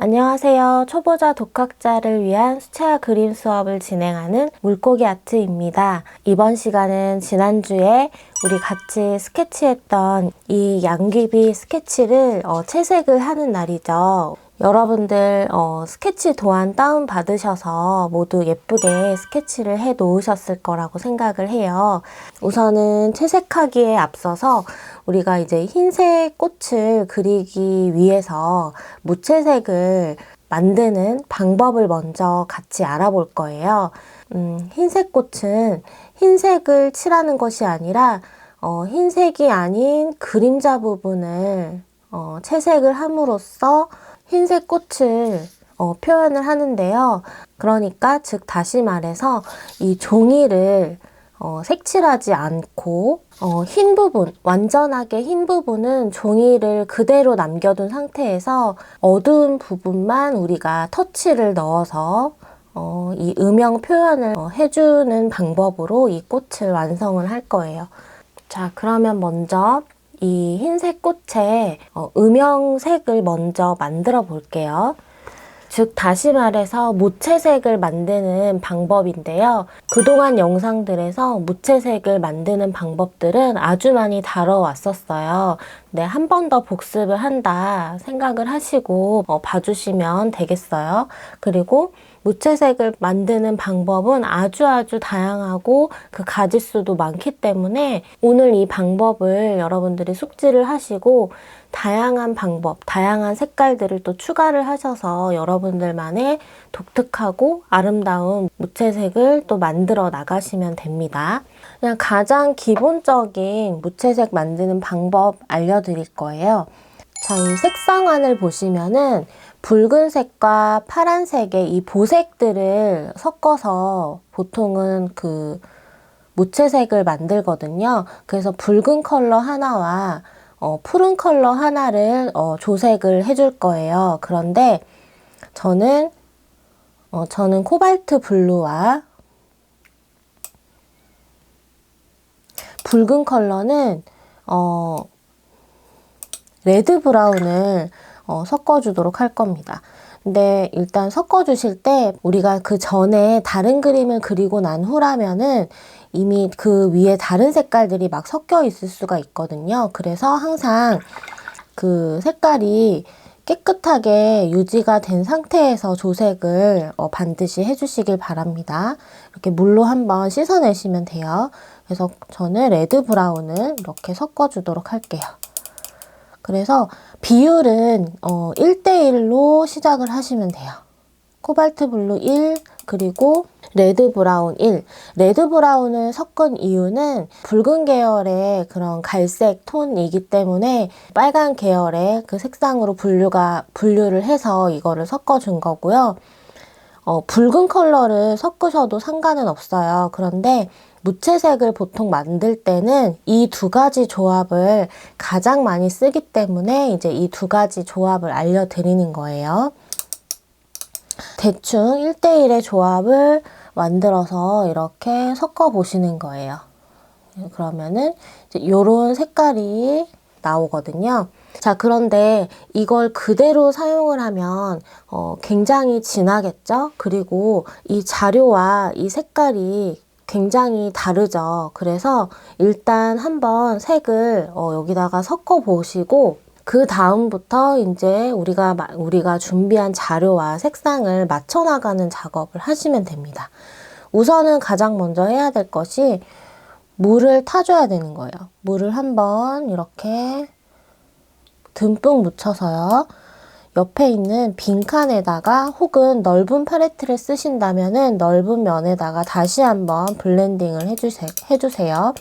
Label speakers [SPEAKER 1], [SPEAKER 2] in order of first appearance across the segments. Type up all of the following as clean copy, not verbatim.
[SPEAKER 1] 안녕하세요. 초보자 독학자를 위한 수채화 그림 수업을 진행하는 물고기 아트입니다. 이번 시간은 지난주에 우리 같이 스케치했던 이 양귀비 스케치를 채색을 하는 날이죠. 여러분들 스케치 도안 다운 받으셔서 모두 예쁘게 스케치를 해 놓으셨을 거라고 생각을 해요. 우선은 채색하기에 앞서서 우리가 이제 흰색 꽃을 그리기 위해서 무채색을 만드는 방법을 먼저 같이 알아볼 거예요. 흰색 꽃은 흰색을 칠하는 것이 아니라 흰색이 아닌 그림자 부분을 채색을 함으로써 흰색 꽃을 표현을 하는데요. 그러니까 즉 다시 말해서 이 종이를 색칠하지 않고 흰 부분, 완전하게 흰 부분은 종이를 그대로 남겨둔 상태에서 어두운 부분만 우리가 터치를 넣어서 이 음영 표현을 해주는 방법으로 이 꽃을 완성을 할 거예요. 자, 그러면 먼저 이 흰색 꽃에 음영색을 먼저 만들어 볼게요. 즉 다시 말해서 무채색을 만드는 방법인데요. 그동안 영상들에서 무채색을 만드는 방법들은 아주 많이 다뤄왔었어요. 네, 한 번 더 복습을 한다 생각을 하시고 봐주시면 되겠어요. 그리고 무채색을 만드는 방법은 아주 다양하고 그 가짓수도 많기 때문에 오늘 이 방법을 여러분들이 숙지를 하시고 다양한 방법, 다양한 색깔들을 또 추가를 하셔서 여러분들만의 독특하고 아름다운 무채색을 또 만들어 나가시면 됩니다. 그냥 가장 기본적인 무채색 만드는 방법 알려드릴 거예요. 자, 이 색상환을 보시면은 붉은색과 파란색의 이 보색들을 섞어서 보통은 그 무채색을 만들거든요. 그래서 붉은 컬러 하나와 푸른 컬러 하나를 조색을 해줄 거예요. 그런데 저는 코발트 블루와 붉은 컬러는 레드 브라운을 섞어주도록 할 겁니다. 근데 일단 섞어주실 때 우리가 그 전에 다른 그림을 그리고 난 후라면은 이미 그 위에 다른 색깔들이 막 섞여 있을 수가 있거든요. 그래서 항상 그 색깔이 깨끗하게 유지가 된 상태에서 조색을 반드시 해주시길 바랍니다. 이렇게 물로 한번 씻어내시면 돼요. 그래서 저는 레드 브라운을 이렇게 섞어주도록 할게요. 그래서 비율은 1대1로 시작을 하시면 돼요. 코발트 블루 1, 그리고 레드 브라운 1. 레드 브라운을 섞은 이유는 붉은 계열의 그런 갈색 톤이기 때문에 빨간 계열의 그 색상으로 분류를 해서 이거를 섞어준 거고요. 붉은 컬러를 섞으셔도 상관은 없어요. 그런데 무채색을 보통 만들 때는 이 두 가지 조합을 가장 많이 쓰기 때문에 이제 이 두 가지 조합을 알려드리는 거예요. 대충 1대1의 조합을 만들어서 이렇게 섞어 보시는 거예요. 그러면은 이제 이런 색깔이 나오거든요. 자, 그런데 이걸 그대로 사용을 하면 굉장히 진하겠죠? 그리고 이 자료와 이 색깔이 굉장히 다르죠. 그래서 일단 한번 색을 여기다가 섞어 보시고 그 다음부터 이제 우리가 준비한 자료와 색상을 맞춰 나가는 작업을 하시면 됩니다. 우선은 가장 먼저 해야 될 것이 물을 타줘야 되는 거예요. 물을 한번 이렇게 듬뿍 묻혀서요. 옆에 있는 빈칸에다가 혹은 넓은 팔레트를 쓰신다면은 넓은 면에다가 다시 한번 블렌딩을 해주세요.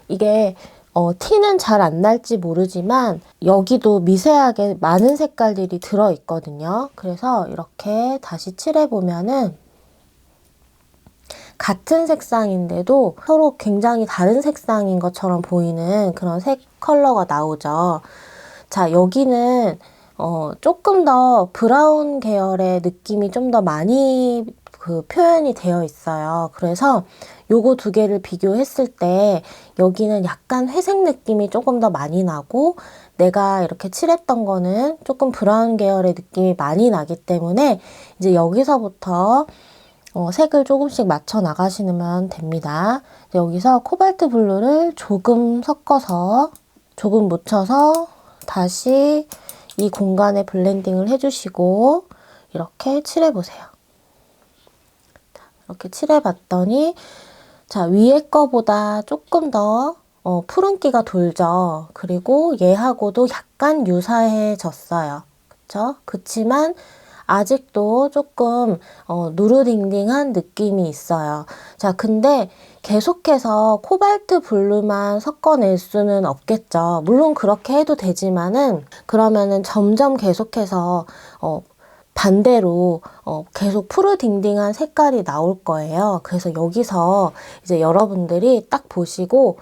[SPEAKER 1] 이게 티는 잘 안 날지 모르지만 여기도 미세하게 많은 색깔들이 들어있거든요. 그래서 이렇게 다시 칠해보면은 같은 색상인데도 서로 굉장히 다른 색상인 것처럼 보이는 그런 색 컬러가 나오죠. 자, 여기는 조금 더 브라운 계열의 느낌이 좀 더 많이 표현이 되어 있어요. 그래서 요거 두 개를 비교했을 때 여기는 약간 회색 느낌이 조금 더 많이 나고 내가 이렇게 칠했던 거는 조금 브라운 계열의 느낌이 많이 나기 때문에 이제 여기서부터 색을 조금씩 맞춰 나가시면 됩니다. 여기서 코발트 블루를 조금 섞어서 조금 묻혀서 다시 이 공간에 블렌딩을 해주시고 이렇게 칠해보세요. 이렇게 칠해봤더니 자, 위에 거보다 조금 더 푸른기가 돌죠. 그리고 얘하고도 약간 유사해졌어요. 그쵸? 그치만 아직도 조금 누르딩딩한 느낌이 있어요. 자, 근데 계속해서 코발트 블루만 섞어낼 수는 없겠죠. 물론 그렇게 해도 되지만은 그러면은 점점 계속해서 반대로 계속 푸르딩딩한 색깔이 나올 거예요. 그래서 여기서 이제 여러분들이 딱 보시고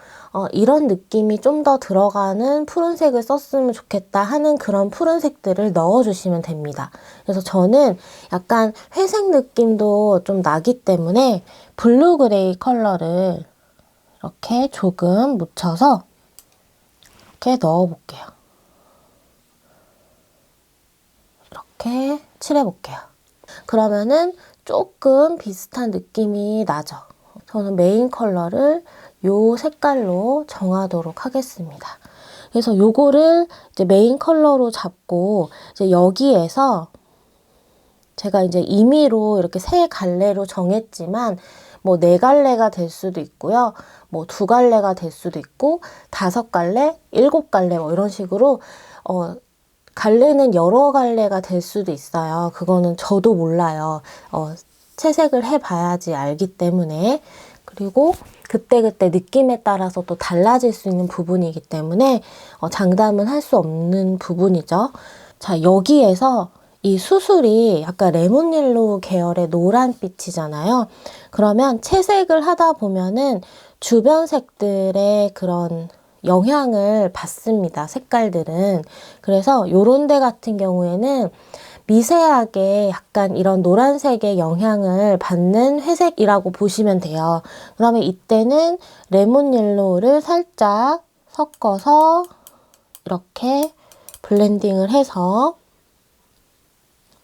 [SPEAKER 1] 이런 느낌이 좀 더 들어가는 푸른색을 썼으면 좋겠다 하는 그런 푸른색들을 넣어주시면 됩니다. 그래서 저는 약간 회색 느낌도 좀 나기 때문에 블루 그레이 컬러를 이렇게 조금 묻혀서 이렇게 넣어볼게요. 이렇게 칠해볼게요. 그러면은 조금 비슷한 느낌이 나죠. 저는 메인 컬러를 요 색깔로 정하도록 하겠습니다. 그래서 요거를 이제 메인 컬러로 잡고 이제 여기에서 제가 이제 임의로 이렇게 세 갈래로 정했지만 뭐 네 갈래가 될 수도 있고요. 뭐 두 갈래가 될 수도 있고 다섯 갈래, 일곱 갈래 뭐 이런 식으로 갈래는 여러 갈래가 될 수도 있어요. 그거는 저도 몰라요. 채색을 해봐야지 알기 때문에. 그리고 그때그때 느낌에 따라서 또 달라질 수 있는 부분이기 때문에 장담은 할 수 없는 부분이죠. 자, 여기에서 이 수술이 약간 레몬옐로우 계열의 노란빛이잖아요. 그러면 채색을 하다 보면은 주변 색들의 그런 영향을 받습니다. 색깔들은. 그래서 요런 데 같은 경우에는 미세하게 약간 이런 노란색의 영향을 받는 회색이라고 보시면 돼요. 그러면 이때는 레몬 옐로우를 살짝 섞어서 이렇게 블렌딩을 해서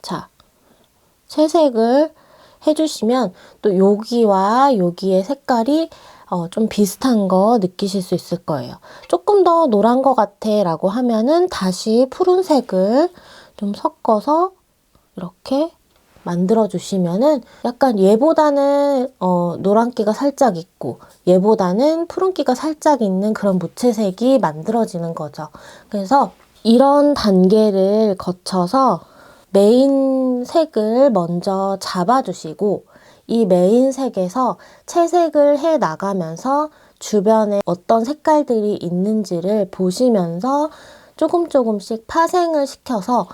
[SPEAKER 1] 자, 채색을 해주시면 또 여기와 여기의 색깔이 좀 비슷한 거 느끼실 수 있을 거예요. 조금 더 노란 것 같아 라고 하면은 다시 푸른색을 좀 섞어서 이렇게 만들어 주시면은 약간 얘보다는 노란기가 살짝 있고 얘보다는 푸른기가 살짝 있는 그런 무채색이 만들어지는 거죠. 그래서 이런 단계를 거쳐서 메인 색을 먼저 잡아주시고 이 메인 색에서 채색을 해 나가면서 주변에 어떤 색깔들이 있는지를 보시면서 조금씩 파생을 시켜서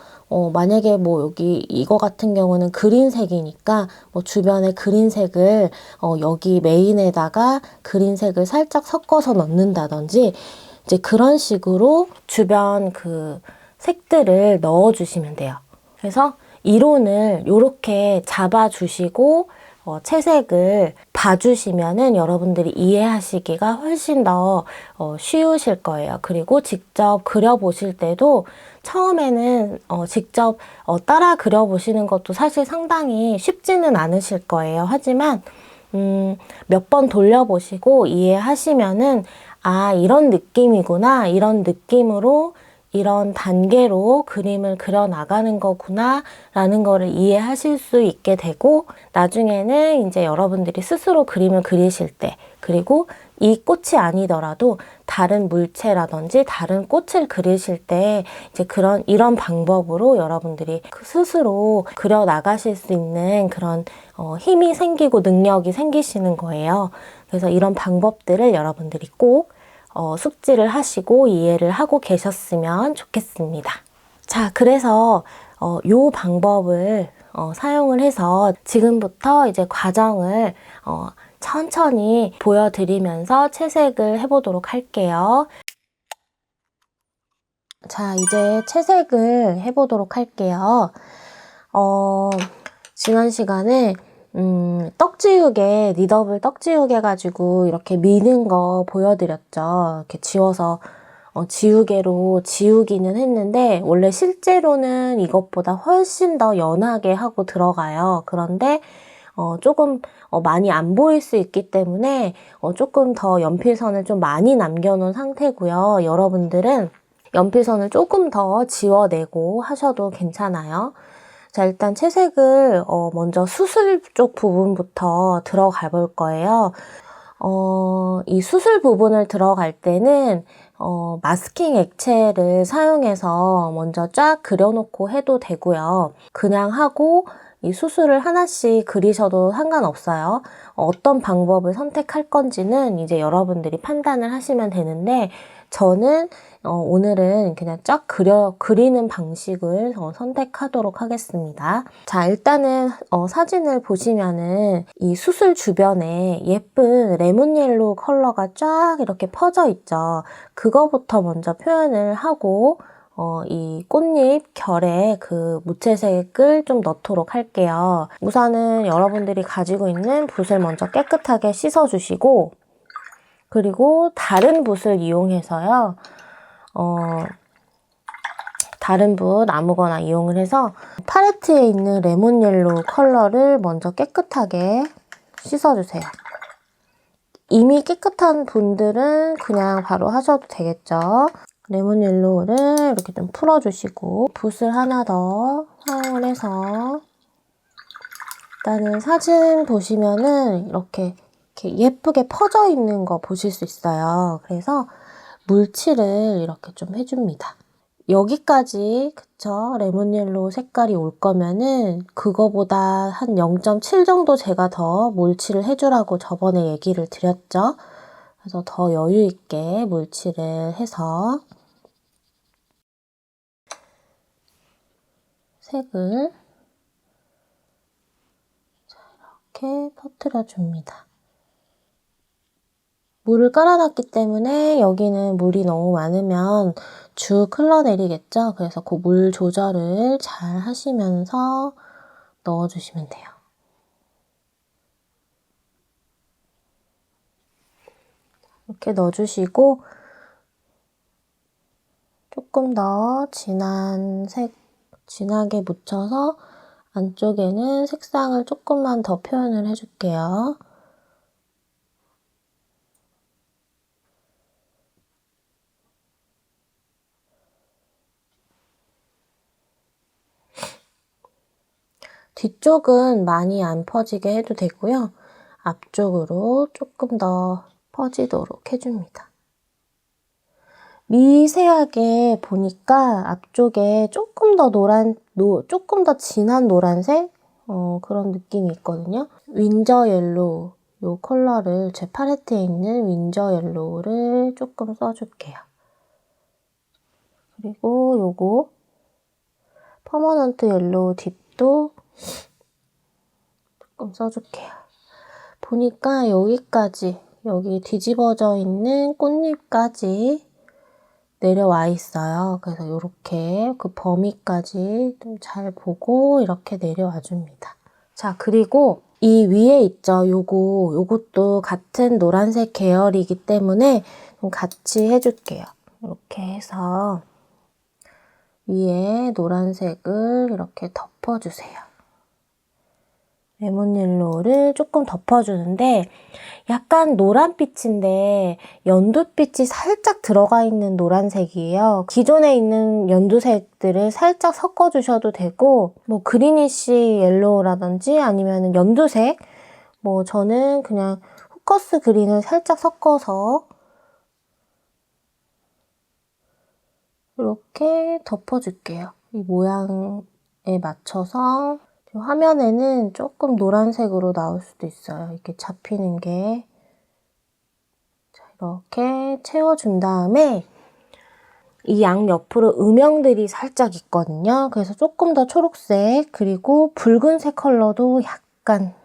[SPEAKER 1] 만약에 뭐 여기 이거 같은 경우는 그린색이니까 뭐 주변에 그린색을 여기 메인에다가 그린색을 살짝 섞어서 넣는다든지 이제 그런 식으로 주변 그 색들을 넣어주시면 돼요. 그래서 이론을 이렇게 잡아주시고 채색을 봐주시면은 여러분들이 이해하시기가 훨씬 더 쉬우실 거예요. 그리고 직접 그려보실 때도 처음에는 직접 따라 그려보시는 것도 사실 상당히 쉽지는 않으실 거예요. 하지만 몇 번 돌려보시고 이해하시면은 아, 이런 느낌이구나. 이런 느낌으로 이런 단계로 그림을 그려 나가는 거구나 라는 거를 이해하실 수 있게 되고 나중에는 이제 여러분들이 스스로 그림을 그리실 때 그리고 이 꽃이 아니더라도 다른 물체라든지 다른 꽃을 그리실 때 이제 이런 방법으로 여러분들이 스스로 그려 나가실 수 있는 그런 힘이 생기고 능력이 생기시는 거예요. 그래서 이런 방법들을 여러분들이 꼭 숙지를 하시고 이해를 하고 계셨으면 좋겠습니다. 자, 그래서 요 방법을 사용을 해서 지금부터 이제 과정을 천천히 보여드리면서 채색을 해보도록 할게요. 자, 이제 채색을 해보도록 할게요. 지난 시간에 떡지우개, 니더블 떡지우개 가지고 이렇게 미는 거 보여드렸죠. 이렇게 지워서 지우개로 지우기는 했는데 원래 실제로는 이것보다 훨씬 더 연하게 하고 들어가요. 그런데 조금 많이 안 보일 수 있기 때문에 조금 더 연필선을 좀 많이 남겨놓은 상태고요. 여러분들은 연필선을 조금 더 지워내고 하셔도 괜찮아요. 자, 일단 채색을 먼저 수술 쪽 부분부터 들어가 볼 거예요. 이 수술 부분을 들어갈 때는 마스킹 액체를 사용해서 먼저 쫙 그려놓고 해도 되고요. 그냥 하고 이 수술을 하나씩 그리셔도 상관없어요. 어떤 방법을 선택할 건지는 이제 여러분들이 판단을 하시면 되는데 저는 오늘은 그냥 쫙 그리는 방식을 선택하도록 하겠습니다. 자, 일단은 사진을 보시면은 이 수술 주변에 예쁜 레몬 옐로우 컬러가 쫙 이렇게 퍼져 있죠. 그거부터 먼저 표현을 하고 이 꽃잎 결에 그 무채색을 좀 넣도록 할게요. 우선은 여러분들이 가지고 있는 붓을 먼저 깨끗하게 씻어주시고 그리고 다른 붓을 이용해서요. 다른 붓 아무거나 이용을 해서 팔레트에 있는 레몬 옐로우 컬러를 먼저 깨끗하게 씻어주세요. 이미 깨끗한 분들은 그냥 바로 하셔도 되겠죠. 레몬 옐로우를 이렇게 좀 풀어주시고 붓을 하나 더 사용을 해서 일단은 사진 보시면은 이렇게 예쁘게 퍼져 있는 거 보실 수 있어요. 그래서 물칠을 이렇게 좀 해줍니다. 여기까지 그쵸? 레몬 옐로우 색깔이 올 거면은 그거보다 한 0.7 정도 제가 더 물칠을 해주라고 저번에 얘기를 드렸죠. 그래서 더 여유 있게 물칠을 해서 색을 이렇게 퍼뜨려 줍니다. 물을 깔아놨기 때문에 여기는 물이 너무 많으면 쭉 흘러내리겠죠? 그래서 그 물 조절을 잘 하시면서 넣어주시면 돼요. 이렇게 넣어주시고 조금 더 진한 색, 진하게 묻혀서 안쪽에는 색상을 조금만 더 표현을 해줄게요. 뒤쪽은 많이 안 퍼지게 해도 되고요. 앞쪽으로 조금 더 퍼지도록 해줍니다. 미세하게 보니까 앞쪽에 조금 더 조금 더 진한 노란색? 그런 느낌이 있거든요. 윈저 옐로우, 이 컬러를 제 팔레트에 있는 윈저 옐로우를 조금 써줄게요. 그리고 요거 퍼머넌트 옐로우 딥도 조금 써줄게요. 보니까 여기까지, 여기 뒤집어져 있는 꽃잎까지 내려와 있어요. 그래서 이렇게 그 범위까지 좀 잘 보고 이렇게 내려와 줍니다. 자, 그리고 이 위에 있죠. 요것도 같은 노란색 계열이기 때문에 좀 같이 해줄게요. 이렇게 해서 위에 노란색을 이렇게 덮어주세요. 레몬 옐로우를 조금 덮어주는데 약간 노란빛인데 연두빛이 살짝 들어가 있는 노란색이에요. 기존에 있는 연두색들을 살짝 섞어주셔도 되고 뭐 그리니쉬 옐로우라든지 아니면 연두색 뭐 저는 그냥 후커스 그린을 살짝 섞어서 이렇게 덮어줄게요. 이 모양에 맞춰서 화면에는 조금 노란색으로 나올 수도 있어요. 이렇게 잡히는 게. 자, 이렇게 채워준 다음에 이 양옆으로 음영들이 살짝 있거든요. 그래서 조금 더 초록색 그리고 붉은색 컬러도 약간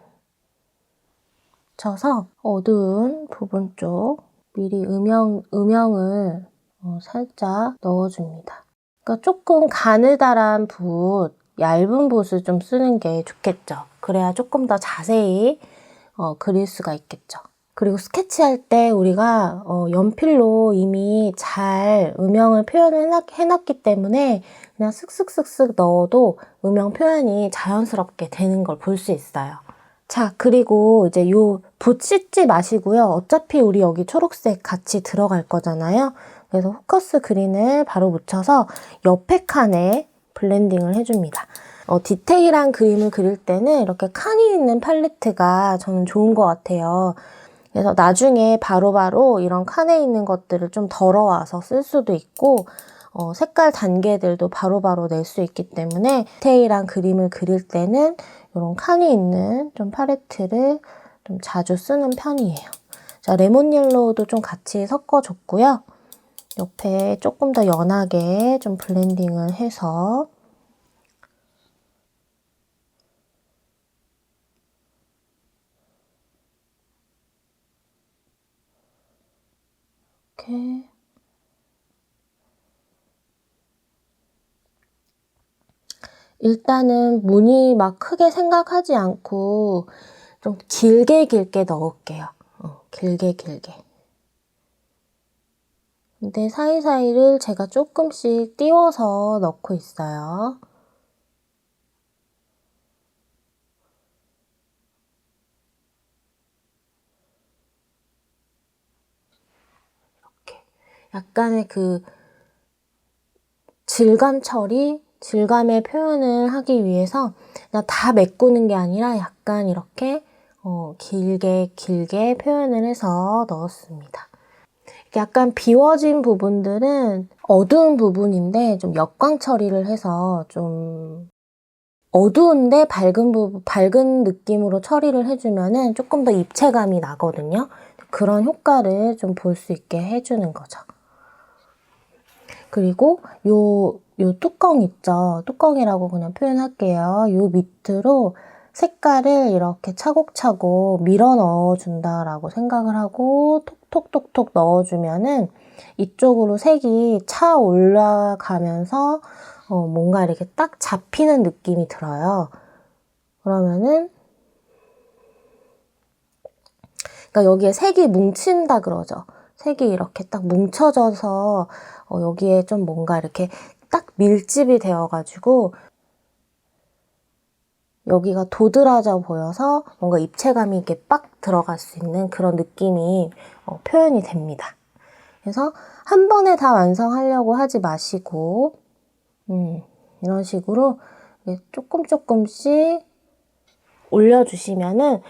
[SPEAKER 1] 쳐서 어두운 부분 쪽 미리 음영을 살짝 넣어줍니다. 그러니까 조금 가느다란 붓, 얇은 붓을 좀 쓰는 게 좋겠죠. 그래야 조금 더 자세히 그릴 수가 있겠죠. 그리고 스케치할 때 우리가 연필로 이미 잘 음영을 표현을 해놨기 때문에 그냥 쓱쓱쓱쓱 넣어도 음영 표현이 자연스럽게 되는 걸 볼 수 있어요. 자, 그리고 이제 요 붓 씻지 마시고요. 어차피 우리 여기 초록색 같이 들어갈 거잖아요. 그래서 포커스 그린을 바로 묻혀서 옆에 칸에 블렌딩을 해줍니다. 디테일한 그림을 그릴 때는 이렇게 칸이 있는 팔레트가 저는 좋은 것 같아요. 그래서 나중에 바로바로 이런 칸에 있는 것들을 좀 덜어와서 쓸 수도 있고 색깔 단계들도 바로바로 낼 수 있기 때문에 디테일한 그림을 그릴 때는 이런 칸이 있는 좀 팔레트를 좀 자주 쓰는 편이에요. 자, 레몬 옐로우도 좀 같이 섞어줬고요. 옆에 조금 더 연하게 좀 블렌딩을 해서 이렇게 일단은 무늬 막 크게 생각하지 않고 좀 길게 넣을게요. 길게. 근데 사이사이를 제가 조금씩 띄워서 넣고 있어요. 이렇게 약간의 그 질감 처리, 질감의 표현을 하기 위해서 그냥 다 메꾸는 게 아니라 약간 이렇게 길게 표현을 해서 넣었습니다. 약간 비워진 부분들은 어두운 부분인데 좀 역광 처리를 해서 좀 어두운데 밝은 느낌으로 처리를 해주면은 조금 더 입체감이 나거든요. 그런 효과를 좀 볼 수 있게 해주는 거죠. 그리고 요 뚜껑 있죠? 뚜껑이라고 그냥 표현할게요. 요 밑으로 색깔을 이렇게 차곡차곡 밀어 넣어준다라고 생각을 하고 톡톡톡톡 넣어주면은 이쪽으로 색이 차 올라가면서 뭔가 이렇게 딱 잡히는 느낌이 들어요. 그러면은 그러니까 여기에 색이 뭉친다 그러죠. 색이 이렇게 딱 뭉쳐져서 여기에 좀 뭔가 이렇게 딱 밀집이 되어가지고 여기가 도드라져 보여서 뭔가 입체감이 이렇게 빡 들어갈 수 있는 그런 느낌이 표현이 됩니다. 그래서 한 번에 다 완성하려고 하지 마시고 이런 식으로 조금씩 올려주시면은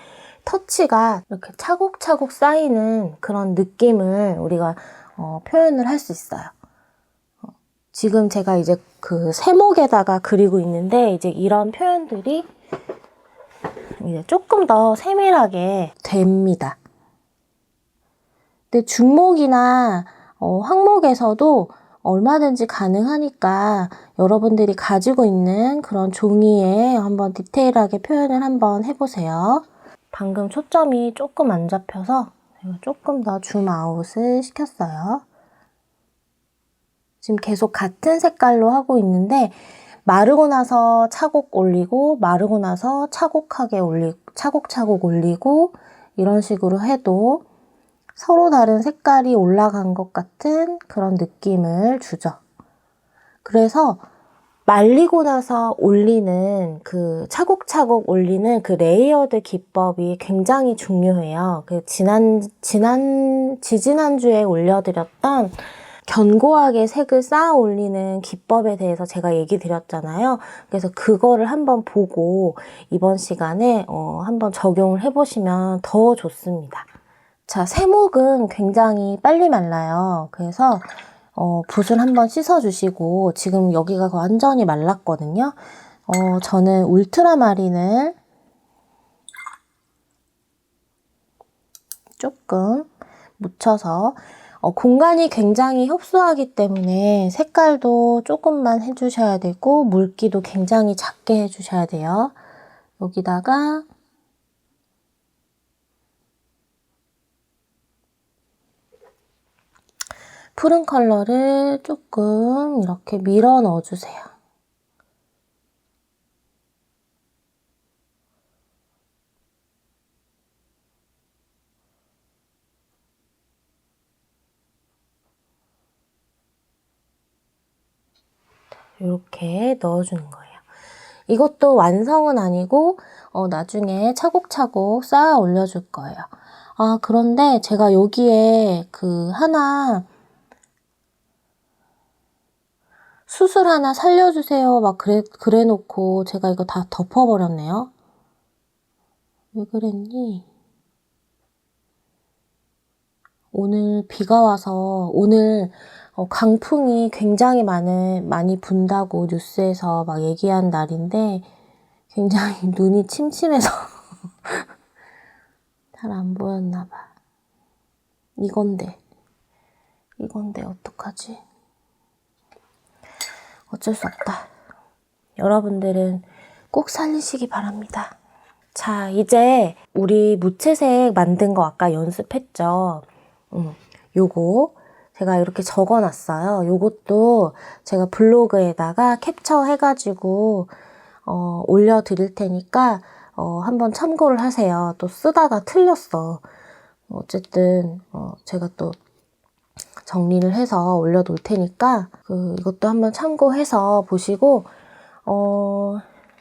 [SPEAKER 1] 터치가 이렇게 차곡차곡 쌓이는 그런 느낌을 우리가 표현을 할 수 있어요. 지금 제가 이제 그 세목에다가 그리고 있는데 이제 이런 표현들이 이제 조금 더 세밀하게 됩니다. 근데 중목이나 황목에서도 얼마든지 가능하니까 여러분들이 가지고 있는 그런 종이에 한번 디테일하게 표현을 한번 해보세요. 방금 초점이 조금 안 잡혀서 제가 조금 더 줌아웃을 시켰어요. 지금 계속 같은 색깔로 하고 있는데 마르고 나서 차곡 올리고 마르고 나서 차곡차곡 올리고 이런 식으로 해도 서로 다른 색깔이 올라간 것 같은 그런 느낌을 주죠. 그래서 말리고 나서 올리는 그 차곡차곡 올리는 그 레이어드 기법이 굉장히 중요해요. 그 지지난주에 올려드렸던 견고하게 색을 쌓아 올리는 기법에 대해서 제가 얘기 드렸잖아요. 그래서 그거를 한번 보고 이번 시간에 한번 적용을 해보시면 더 좋습니다. 자, 세목은 굉장히 빨리 말라요. 그래서 붓을 한번 씻어주시고 지금 여기가 완전히 말랐거든요. 저는 울트라마린을 조금 묻혀서 공간이 굉장히 협소하기 때문에 색깔도 조금만 해주셔야 되고 물기도 굉장히 작게 해주셔야 돼요. 여기다가 푸른 컬러를 조금 이렇게 밀어 넣어주세요. 이렇게 넣어주는 거예요. 이것도 완성은 아니고 나중에 차곡차곡 쌓아 올려줄 거예요. 아, 그런데 제가 여기에 수술 하나 살려주세요 막 그래 놓고 제가 이거 다 덮어버렸네요. 왜 그랬니? 오늘 비가 와서 오늘 강풍이 굉장히 많이 분다고 뉴스에서 막 얘기한 날인데 굉장히 눈이 침침해서 잘 안 보였나 봐. 이건데 어떡하지? 어쩔 수 없다. 여러분들은 꼭 살리시기 바랍니다. 자, 이제 우리 무채색 만든 거 아까 연습했죠? 요거 제가 이렇게 적어놨어요. 요것도 제가 블로그에다가 캡처해가지고 올려드릴 테니까 한번 참고를 하세요. 또 쓰다가 틀렸어. 어쨌든 제가 또 정리를 해서 올려놓을 테니까 이것도 한번 참고해서 보시고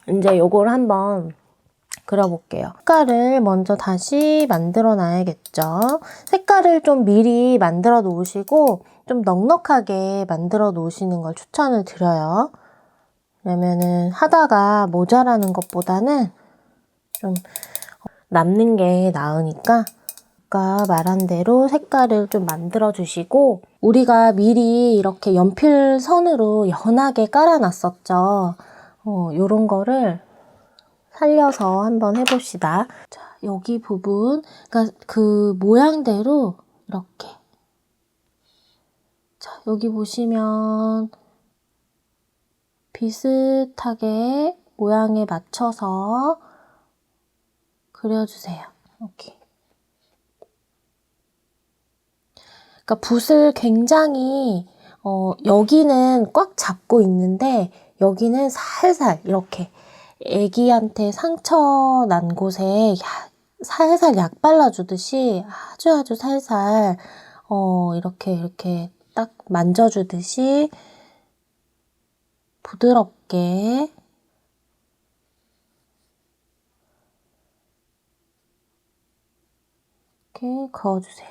[SPEAKER 1] 이제 요걸 한번 그려볼게요. 색깔을 먼저 다시 만들어 놔야겠죠. 색깔을 좀 미리 만들어 놓으시고 좀 넉넉하게 만들어 놓으시는 걸 추천을 드려요. 왜냐면은 하다가 모자라는 것보다는 좀 남는 게 나으니까 아까 말한 대로 색깔을 좀 만들어 주시고 우리가 미리 이렇게 연필선으로 연하게 깔아 놨었죠. 요런 거를 살려서 한번 해봅시다. 자, 여기 부분, 그러니까 그 모양대로 이렇게. 자, 여기 보시면 비슷하게 모양에 맞춰서 그려주세요. 이렇게. 그러니까 붓을 굉장히 여기는 꽉 잡고 있는데 여기는 살살 이렇게 애기한테 상처 난 곳에 살살 약 발라주듯이 아주 살살 이렇게 딱 만져주듯이 부드럽게 이렇게 그어주세요.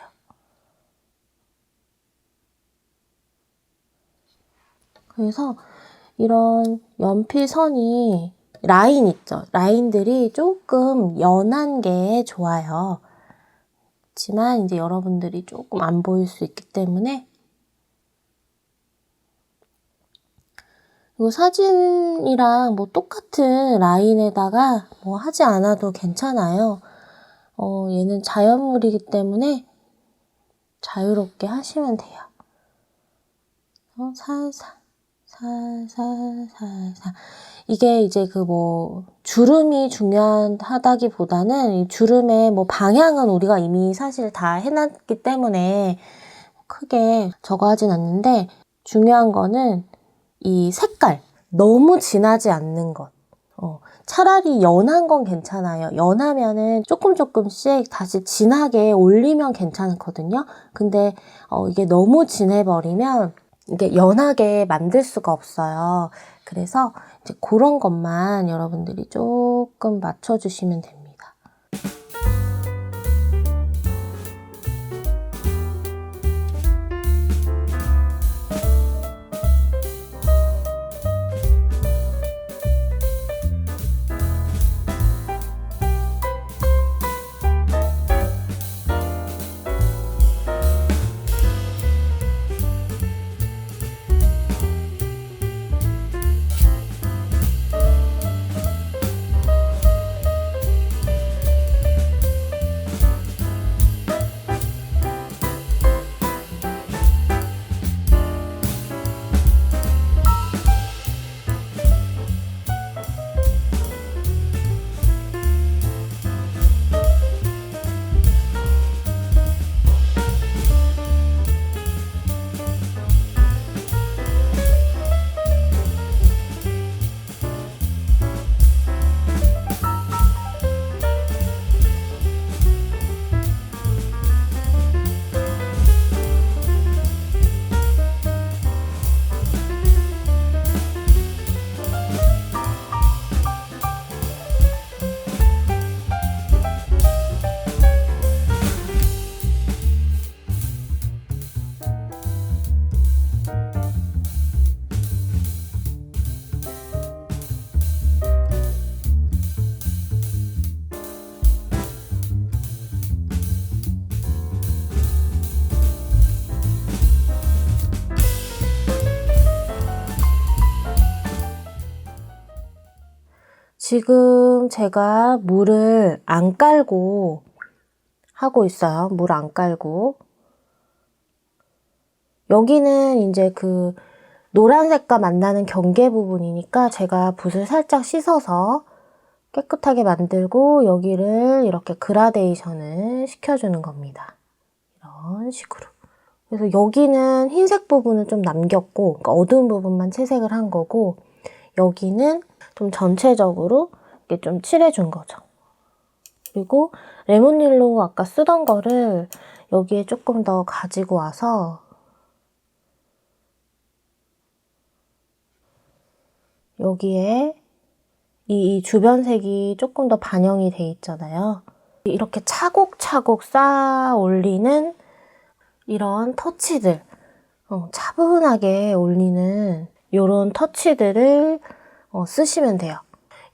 [SPEAKER 1] 그래서 이런 연필선이 라인 있죠. 라인들이 조금 연한 게 좋아요. 그렇지만 이제 여러분들이 조금 안 보일 수 있기 때문에 이거 사진이랑 뭐 똑같은 라인에다가 뭐 하지 않아도 괜찮아요. 얘는 자연물이기 때문에 자유롭게 하시면 돼요. 살살. 이게 이제 주름이 중요하다기보다는 이 주름의 방향은 우리가 이미 사실 다 해놨기 때문에 크게 저거 하진 않는데 중요한 거는 이 색깔. 너무 진하지 않는 것. 차라리 연한 건 괜찮아요. 연하면은 조금씩 다시 진하게 올리면 괜찮거든요. 근데 이게 너무 진해버리면 이게 연하게 만들 수가 없어요. 그래서 이제 그런 것만 여러분들이 조금 맞춰주시면 됩니다. 지금 제가 물을 안 깔고 하고 있어요. 물 안 깔고. 여기는 이제 그 노란색과 만나는 경계 부분이니까 제가 붓을 살짝 씻어서 깨끗하게 만들고 여기를 이렇게 그라데이션을 시켜주는 겁니다. 이런 식으로. 그래서 여기는 흰색 부분을 좀 남겼고, 그러니까 어두운 부분만 채색을 한 거고, 여기는 좀 전체적으로 이렇게 좀 칠해준 거죠. 그리고 레몬일로 아까 쓰던 거를 여기에 조금 더 가지고 와서 여기에 이 주변색이 조금 더 반영이 돼 있잖아요. 이렇게 차곡차곡 쌓아 올리는 이런 터치들, 차분하게 올리는 이런 터치들을 쓰시면 돼요.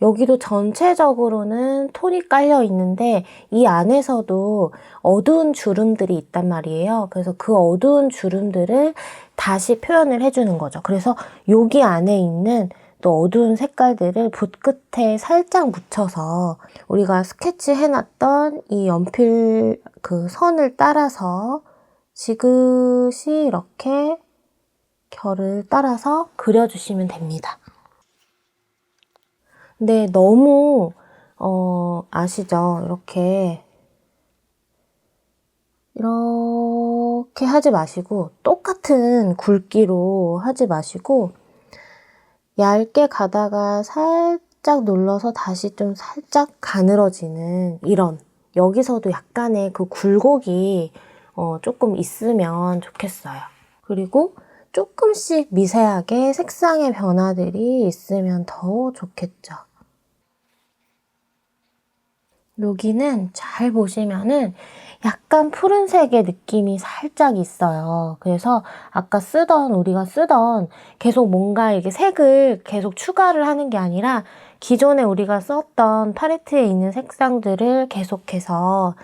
[SPEAKER 1] 여기도 전체적으로는 톤이 깔려 있는데 이 안에서도 어두운 주름들이 있단 말이에요. 그래서 그 어두운 주름들을 다시 표현을 해주는 거죠. 그래서 여기 안에 있는 또 어두운 색깔들을 붓 끝에 살짝 묻혀서 우리가 스케치 해놨던 이 연필 그 선을 따라서 지그시 이렇게 결을 따라서 그려주시면 됩니다. 근데 너무 아시죠? 이렇게 하지 마시고 똑같은 굵기로 하지 마시고 얇게 가다가 살짝 눌러서 다시 좀 살짝 가늘어지는 이런 여기서도 약간의 그 굴곡이 조금 있으면 좋겠어요. 그리고 조금씩 미세하게 색상의 변화들이 있으면 더 좋겠죠. 여기는 잘 보시면은 약간 푸른색의 느낌이 살짝 있어요. 그래서 아까 우리가 쓰던 계속 뭔가 이렇게 색을 계속 추가를 하는 게 아니라 기존에 우리가 썼던 팔레트에 있는 색상들을 계속해서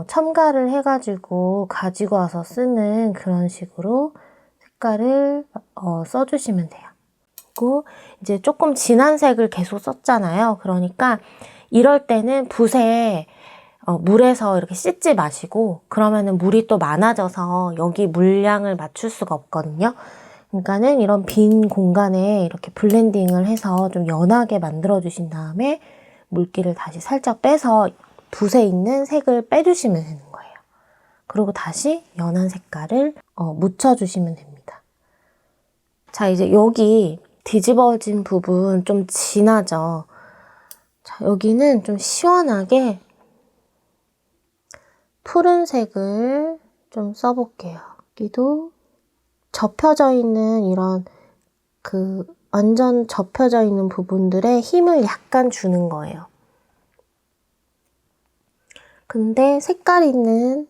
[SPEAKER 1] 첨가를 해가지고 가지고 와서 쓰는 그런 식으로 색깔을 써주시면 돼요. 그리고 이제 조금 진한 색을 계속 썼잖아요. 그러니까 이럴 때는 붓에 물에서 이렇게 씻지 마시고 그러면은 물이 또 많아져서 여기 물량을 맞출 수가 없거든요. 그러니까는 이런 빈 공간에 이렇게 블렌딩을 해서 좀 연하게 만들어 주신 다음에 물기를 다시 살짝 빼서 붓에 있는 색을 빼주시면 되는 거예요. 그리고 다시 연한 색깔을 묻혀주시면 됩니다. 자, 이제 여기 뒤집어진 부분 좀 진하죠? 자, 여기는 좀 시원하게 푸른색을 좀 써볼게요. 여기도 접혀져 있는 이런 완전 접혀져 있는 부분들에 힘을 약간 주는 거예요. 근데 색깔 있는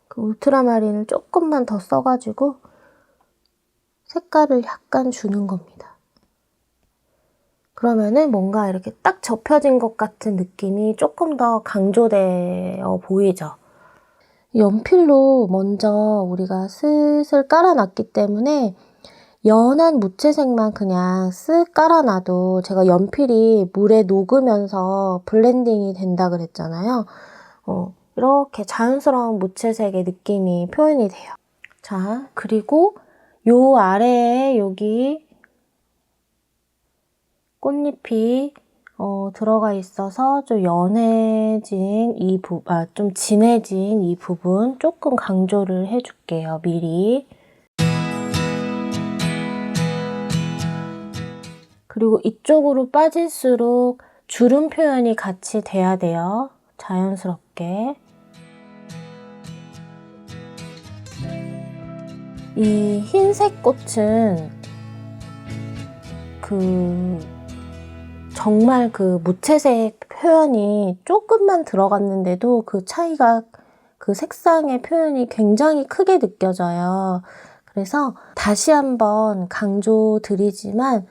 [SPEAKER 1] 그 울트라마린을 조금만 더 써가지고 색깔을 약간 주는 겁니다. 그러면은 뭔가 이렇게 딱 접혀진 것 같은 느낌이 조금 더 강조되어 보이죠? 연필로 먼저 우리가 슬슬 깔아놨기 때문에 연한 무채색만 그냥 쓱 깔아놔도 제가 연필이 물에 녹으면서 블렌딩이 된다 그랬잖아요. 이렇게 자연스러운 무채색의 느낌이 표현이 돼요. 자, 그리고 요 아래에 여기 꽃잎이 들어가 있어서 좀 연해진 좀 진해진 이 부분 조금 강조를 해줄게요, 미리. 그리고 이쪽으로 빠질수록 주름 표현이 같이 돼야 돼요. 자연스럽게. 이 흰색 꽃은 정말 그 무채색 표현이 조금만 들어갔는데도 그 차이가 그 색상의 표현이 굉장히 크게 느껴져요. 그래서 다시 한번 강조드리지만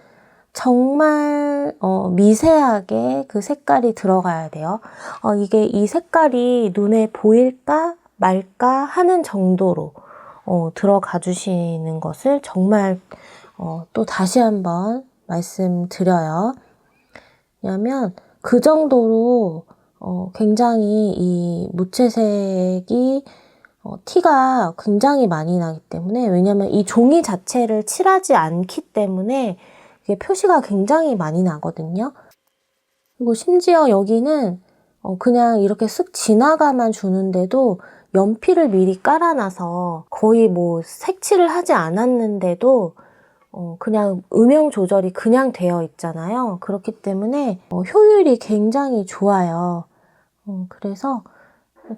[SPEAKER 1] 정말 미세하게 그 색깔이 들어가야 돼요. 이게 이 색깔이 눈에 보일까 말까 하는 정도로 들어가 주시는 것을 정말 또 다시 한번 말씀드려요. 왜냐면 그 정도로 굉장히 이 무채색이 티가 굉장히 많이 나기 때문에, 왜냐면 이 종이 자체를 칠하지 않기 때문에 이게 표시가 굉장히 많이 나거든요. 그리고 심지어 여기는 그냥 이렇게 쓱 지나가만 주는데도 연필을 미리 깔아놔서 거의 뭐 색칠을 하지 않았는데도 그냥 음영 조절이 그냥 되어 있잖아요. 그렇기 때문에 효율이 굉장히 좋아요. 그래서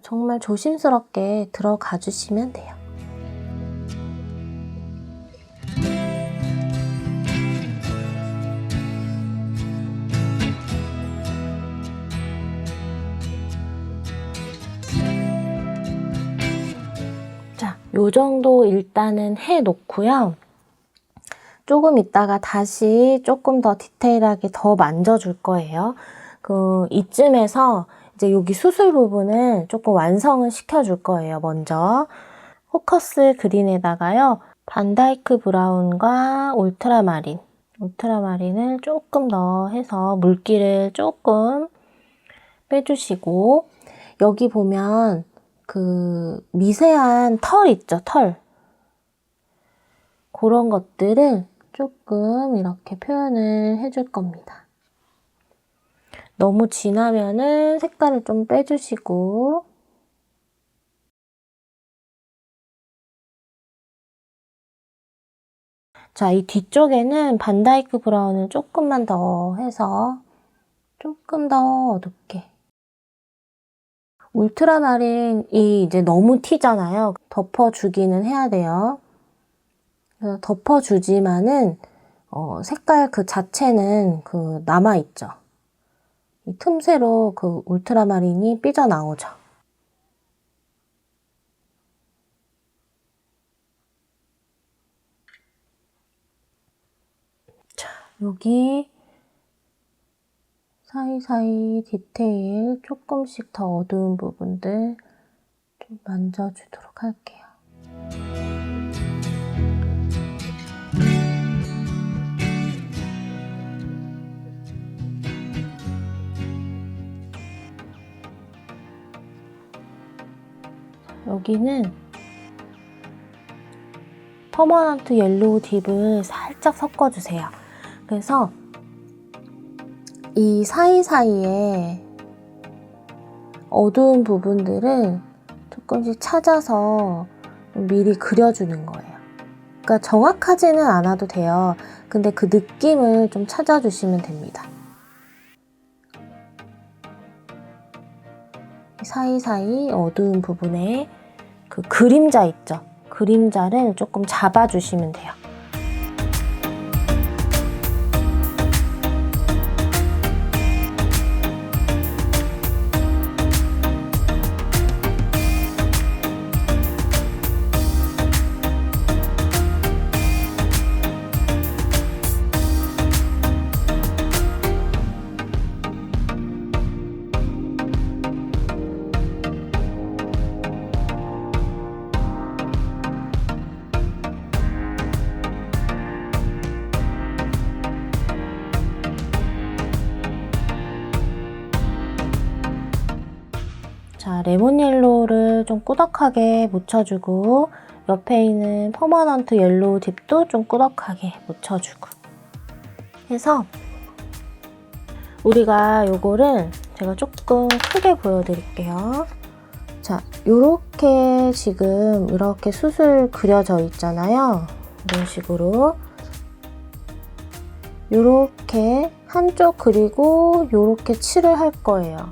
[SPEAKER 1] 정말 조심스럽게 들어가 주시면 돼요. 자, 요 정도 일단은 해 놓고요. 조금 있다가 다시 조금 더 디테일하게 더 만져줄 거예요. 이쯤에서 이제 여기 수술 부분을 조금 완성을 시켜줄 거예요, 먼저. 포커스 그린에다가요, 반다이크 브라운과 울트라마린을 조금 더 해서 물기를 조금 빼주시고, 여기 보면 그 미세한 털 있죠, 털. 그런 것들을 조금 이렇게 표현을 해줄 겁니다. 너무 진하면은 색깔을 좀 빼주시고, 자, 이 뒤쪽에는 반다이크 브라운을 조금만 더 해서 조금 더 어둡게. 울트라마린이 이제 너무 튀잖아요. 덮어주기는 해야 돼요. 그래서 덮어주지만은 색깔 그 자체는 남아있죠. 이 틈새로 그 울트라마린이 삐져나오죠. 자, 여기 사이사이 디테일 조금씩 더 어두운 부분들 좀 만져주도록 할게요. 여기는 퍼머넌트 옐로우 딥을 살짝 섞어주세요. 그래서 이 사이사이에 어두운 부분들을 조금씩 찾아서 미리 그려주는 거예요. 그러니까 정확하지는 않아도 돼요. 근데 그 느낌을 좀 찾아주시면 됩니다. 사이사이 어두운 부분에 그 그림자 있죠? 그림자를 조금 잡아주시면 돼요. 자, 레몬 옐로우를 좀 꾸덕하게 묻혀주고, 옆에 있는 퍼머넌트 옐로우 딥도 좀 꾸덕하게 묻혀주고 해서, 우리가 요거를 제가 조금 크게 보여드릴게요. 자, 요렇게 지금 이렇게 수술 그려져 있잖아요. 이런 식으로 요렇게 한쪽 그리고 요렇게 칠을 할 거예요.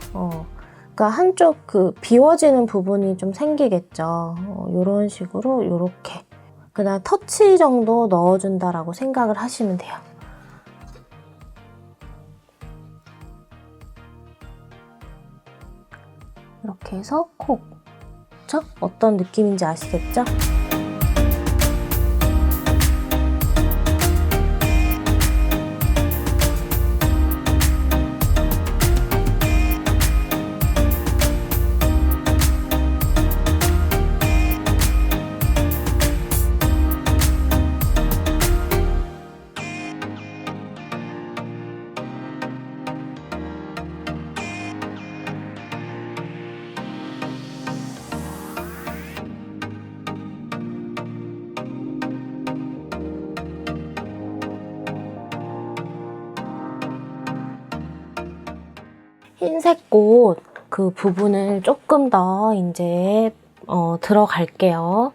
[SPEAKER 1] 그러니까 한쪽 비워지는 부분이 좀 생기겠죠. 요런 식으로 요렇게 그냥 터치 정도 넣어준다라고 생각을 하시면 돼요. 이렇게 해서 콕. 그쵸? 어떤 느낌인지 아시겠죠? 흰색 꽃 그 부분을 조금 더 이제 들어갈게요.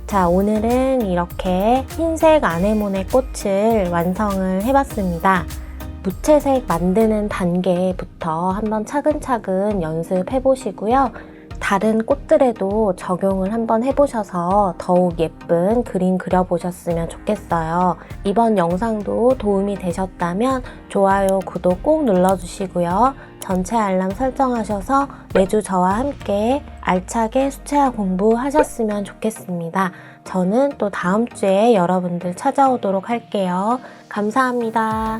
[SPEAKER 1] 자, 오늘은 이렇게 흰색 아네모네 꽃을 완성을 해봤습니다. 무채색 만드는 단계부터 한번 차근차근 연습해 보시고요. 다른 꽃들에도 적용을 한번 해보셔서 더욱 예쁜 그림 그려보셨으면 좋겠어요. 이번 영상도 도움이 되셨다면 좋아요, 구독 꼭 눌러주시고요. 전체 알람 설정하셔서 매주 저와 함께 알차게 수채화 공부하셨으면 좋겠습니다. 저는 또 다음 주에 여러분들 찾아오도록 할게요. 감사합니다.